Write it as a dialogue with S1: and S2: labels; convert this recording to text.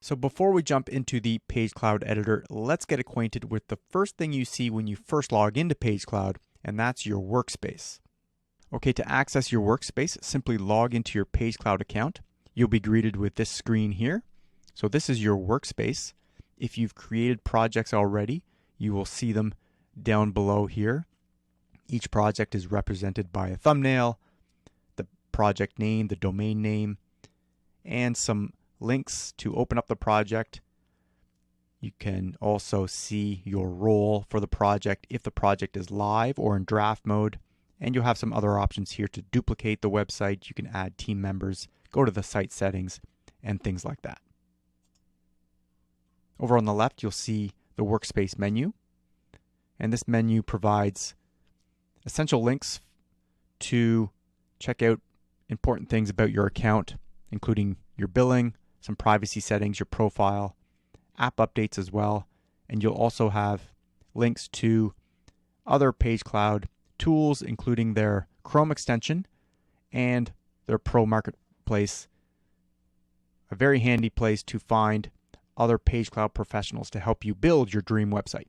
S1: So before we jump into the Pagecloud editor, let's get acquainted with the first thing you see when you first log into Pagecloud, and that's your workspace. Okay, to access your workspace, simply log into your Pagecloud account. You'll be greeted with this screen here. So this is your workspace. If you've created projects already, you will see them down below here. Each project is represented by a thumbnail, the project name, the domain name, and some links to open up the project. You can also see your role for the project if the project is live or in draft mode. And you'll have some other options here to duplicate the website. You can add team members, go to the site settings, and things like that. Over on the left, you'll see the workspace menu. And this menu provides essential links to check out important things about your account, including your billing, some privacy settings, your profile, app updates as well. And you'll also have links to other Pagecloud tools, including their Chrome extension and their Pro Marketplace, a very handy place to find other Pagecloud professionals to help you build your dream website.